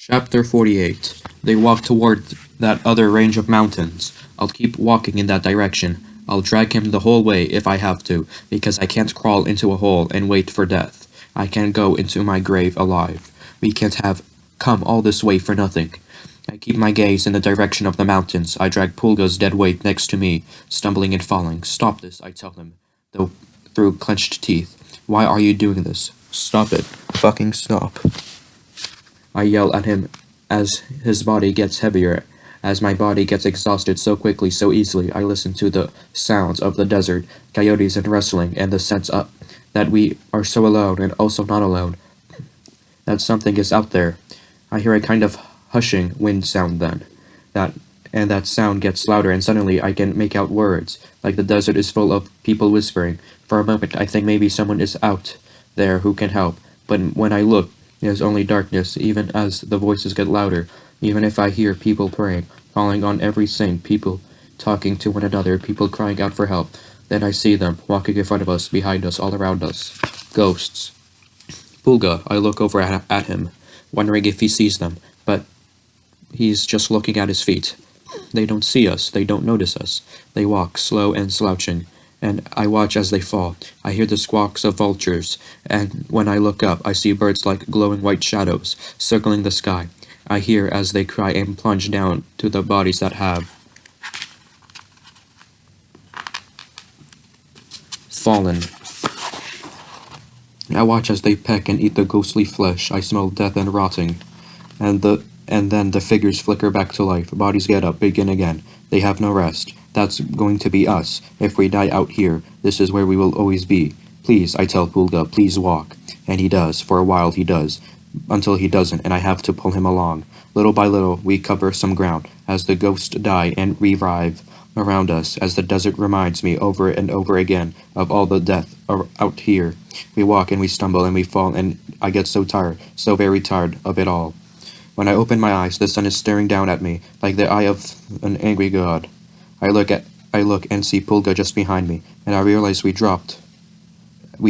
Chapter 48. They walk toward that other range of mountains. I'll keep walking in that direction. I'll drag him the whole way if I have to, because I can't crawl into a hole and wait for death. I can't go into my grave alive. We can't have come all this way for nothing. I keep my gaze in the direction of the mountains. I drag Pulga's dead weight next to me, stumbling and falling. Stop this, I tell him, though through clenched teeth. Why are you doing this? Stop it. Fucking stop. I yell at him as his body gets heavier. As my body gets exhausted so quickly, so easily, I listen to the sounds of the desert, coyotes and rustling, and the sense that we are so alone and also not alone. That something is out there. I hear a kind of hushing wind sound then. That sound gets louder, and suddenly I can make out words, like the desert is full of people whispering. For a moment I think maybe someone is out there who can help, but when I look, there's only darkness, even as the voices get louder, even if I hear people praying, calling on every saint, people talking to one another, people crying out for help. Then I see them, walking in front of us, behind us, all around us. Ghosts. Pulga, I look over at him, wondering if he sees them, but he's just looking at his feet. They don't see us, they don't notice us. They walk, slow and slouching, and I watch as they fall. I hear the squawks of vultures, and when I look up, I see birds like glowing white shadows, circling the sky. I hear as they cry and plunge down to the bodies that have fallen. I watch as they peck and eat the ghostly flesh. I smell death and rotting, and then the figures flicker back to life. Bodies get up, begin again. They have no rest. That's going to be us. If we die out here, this is where we will always be. Please, I tell Pulga, please walk. And he does. For a while he does. Until he doesn't, and I have to pull him along. Little by little, we cover some ground, as the ghosts die and revive around us, as the desert reminds me over and over again of all the death out here. We walk and we stumble and we fall, and I get so tired, so very tired of it all. When I open my eyes, the sun is staring down at me, like the eye of an angry god. I look and see Pulga just behind me, and I realize we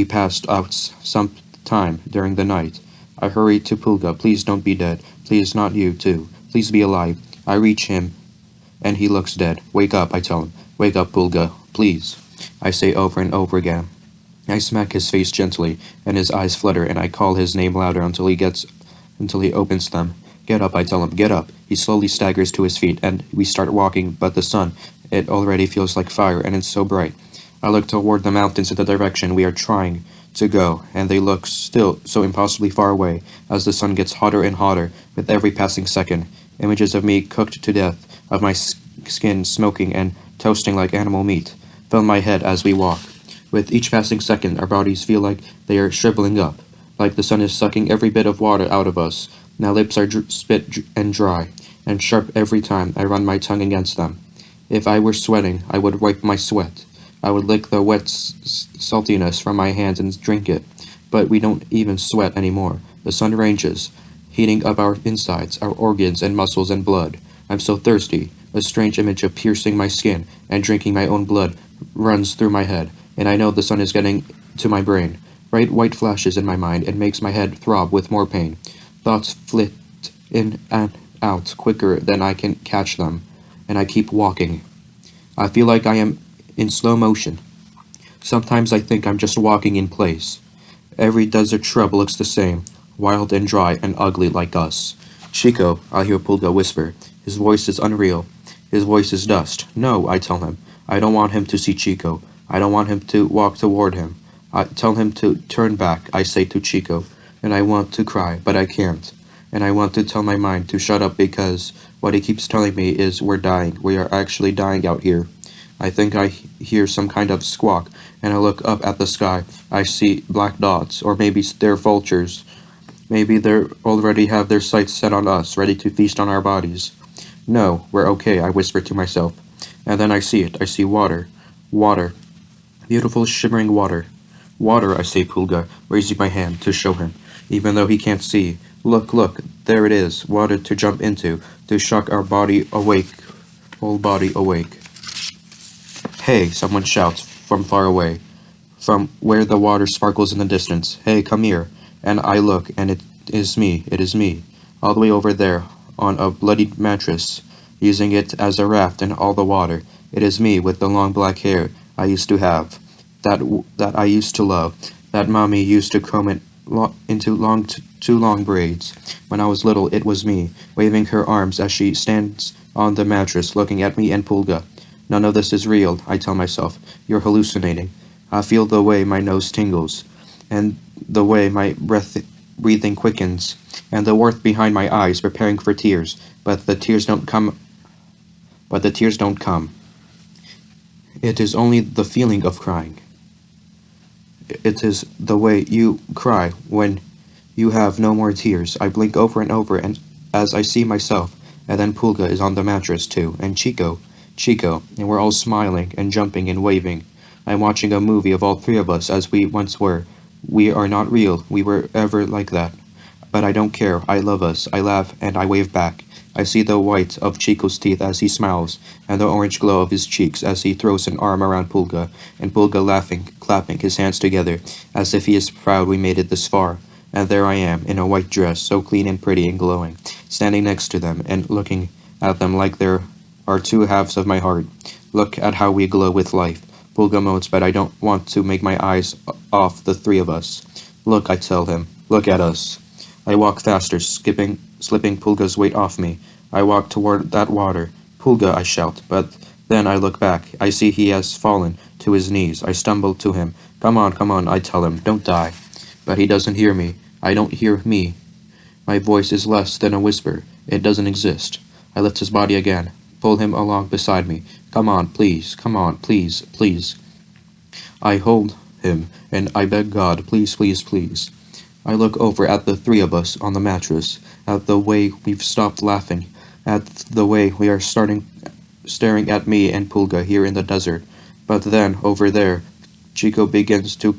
passed out some time during the night. I hurry to Pulga. Please don't be dead. Please not you, too. Please be alive. I reach him, and he looks dead. Wake up, I tell him. Wake up, Pulga. Please. I say over and over again. I smack his face gently, and his eyes flutter, and I call his name louder until he opens them. Get up, I tell him. Get up. He slowly staggers to his feet, and we start walking, but the sun, it already feels like fire, and it's so bright. I look toward the mountains in the direction we are trying to go, and they look still so impossibly far away, as the sun gets hotter and hotter with every passing second. Images of me cooked to death, of my skin smoking and toasting like animal meat, fill my head as we walk. With each passing second, our bodies feel like they are shriveling up, like the sun is sucking every bit of water out of us. My lips are spit and dry, and sharp every time I run my tongue against them. If I were sweating, I would wipe my sweat. I would lick the wet saltiness from my hands and drink it. But we don't even sweat anymore. The sun ranges, heating up our insides, our organs and muscles and blood. I'm so thirsty. A strange image of piercing my skin and drinking my own blood runs through my head, and I know the sun is getting to my brain. Bright white flashes in my mind and makes my head throb with more pain. Thoughts flit in and out quicker than I can catch them, and I keep walking. I feel like I am in slow motion. Sometimes I think I'm just walking in place. Every desert shrub looks the same, wild and dry and ugly like us. Chico, I hear Pulga whisper. His voice is unreal. His voice is dust. No, I tell him. I don't want him to see Chico. I don't want him to walk toward him. I tell him to turn back, I say to Chico. And I want to cry, but I can't. And I want to tell my mind to shut up because what he keeps telling me is we're dying. We are actually dying out here. I think I hear some kind of squawk, and I look up at the sky. I see black dots, or maybe they're vultures. Maybe they already have their sights set on us, ready to feast on our bodies. No, we're okay, I whisper to myself. And then I see it. I see water. Water. Beautiful shimmering water. Water, I say, Pulga, raising my hand to show him, even though he can't see. Look, look, there it is. Water to jump into, to shock our body awake. Whole body awake. Hey, someone shouts from far away, from where the water sparkles in the distance. Hey, come here. And I look, and it is me. all the way over there, on a bloodied mattress, using it as a raft in all the water. It is me with the long black hair I used to have, that I used to love, that mommy used to comb it into two long braids. When I was little, it was me, waving her arms as she stands on the mattress, looking at me and Pulga. None of this is real, I tell myself. You're hallucinating. I feel the way my nose tingles, and the way my breathing quickens, and the warmth behind my eyes preparing for tears, but the tears don't come. But the tears don't come. It is only the feeling of crying. It is the way you cry when you have no more tears. I blink over and over and as I see myself, and then Pulga is on the mattress too, and Chico, and we're all smiling and jumping and waving. I'm watching a movie of all three of us as we once were. We are not real, we were ever like that. But I don't care, I love us, I laugh and I wave back. I see the white of Chico's teeth as he smiles, and the orange glow of his cheeks as he throws an arm around Pulga, and Pulga laughing, clapping his hands together, as if he is proud we made it this far. And there I am, in a white dress, so clean and pretty and glowing, standing next to them, and looking at them like there are two halves of my heart. Look at how we glow with life. Pulga moans, but I don't want to make my eyes off the three of us. Look, I tell him, look at us. I walk faster, slipping Pulga's weight off me. I walk toward that water. Pulga, I shout, but then I look back. I see he has fallen to his knees. I stumble to him. Come on, I tell him, don't die. But he doesn't hear me. I don't hear me. My voice is less than a whisper. It doesn't exist. I lift his body again, pull him along beside me. Come on, please, please. I hold him, and I beg God, please. I look over at the three of us on the mattress, at the way we've stopped laughing, at the way we are staring at me and Pulga here in the desert. But then, over there, Chico begins to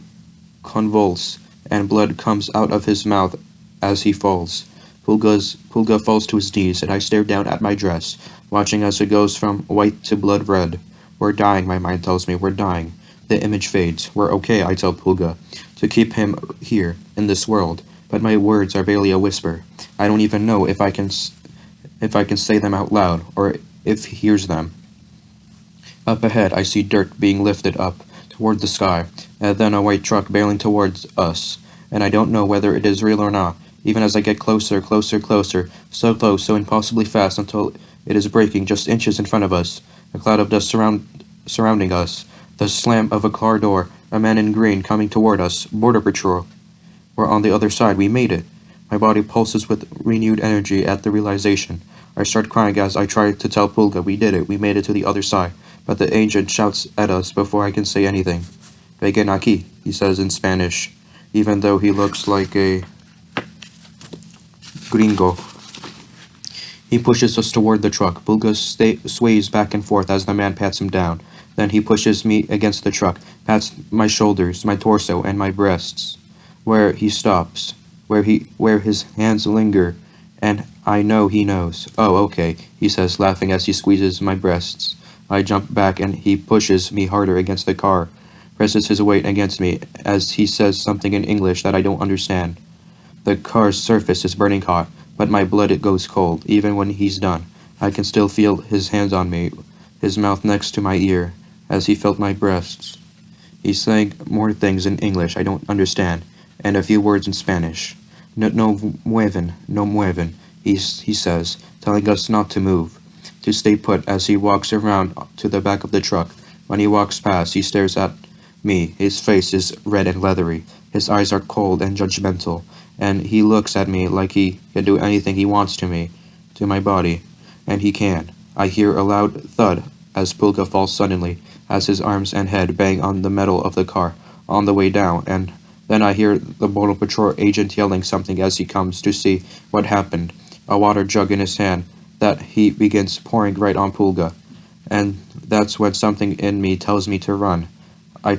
convulse, and blood comes out of his mouth as he falls. Pulga falls to his knees, and I stare down at my dress, watching as it goes from white to blood red. We're dying, my mind tells me, we're dying. The image fades. We're okay, I tell Pulga, to keep him here, in this world, but my words are barely a whisper. I don't even know if I can say them out loud, or if he hears them. Up ahead, I see dirt being lifted up toward the sky, and then a white truck barreling towards us, and I don't know whether it is real or not, even as I get closer, so close, so impossibly fast until it is breaking just inches in front of us, a cloud of dust surrounding us, the slam of a car door, a man in green coming toward us, Border Patrol. We're on the other side, we made it. My body pulses with renewed energy at the realization. I start crying as I try to tell Pulga we did it, we made it to the other side, but the agent shouts at us before I can say anything. Pequena, he says in Spanish, even though he looks like a gringo. He pushes us toward the truck. Pulga sways back and forth as the man pats him down. Then he pushes me against the truck, pats my shoulders, my torso, and my breasts. Where he stops, where his hands linger, and I know he knows. Oh, okay, he says, laughing as he squeezes my breasts. I jump back and he pushes me harder against the car, presses his weight against me as he says something in English that I don't understand. The car's surface is burning hot, but my blood it goes cold, even when he's done. I can still feel his hands on me, his mouth next to my ear, as he felt my breasts. He's saying more things in English I don't understand, and a few words in Spanish. No mueven, he says, telling us not to move, to stay put as he walks around to the back of the truck. When he walks past, he stares at me. His face is red and leathery. His eyes are cold and judgmental, and he looks at me like he can do anything he wants to me, to my body, and he can. I hear a loud thud as Pulga falls suddenly, as his arms and head bang on the metal of the car on the way down, and then I hear the Border Patrol agent yelling something as he comes to see what happened, a water jug in his hand that he begins pouring right on Pulga, and that's when something in me tells me to run. I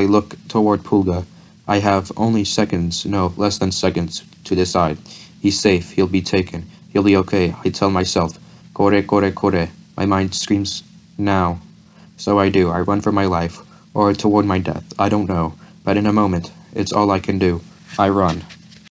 look toward Pulga. I have only seconds, no, less than seconds, to decide. He's safe, he'll be taken, he'll be okay, I tell myself. Corre. My mind screams now. So I do, I run for my life, or toward my death, I don't know, but in a moment, it's all I can do. I run.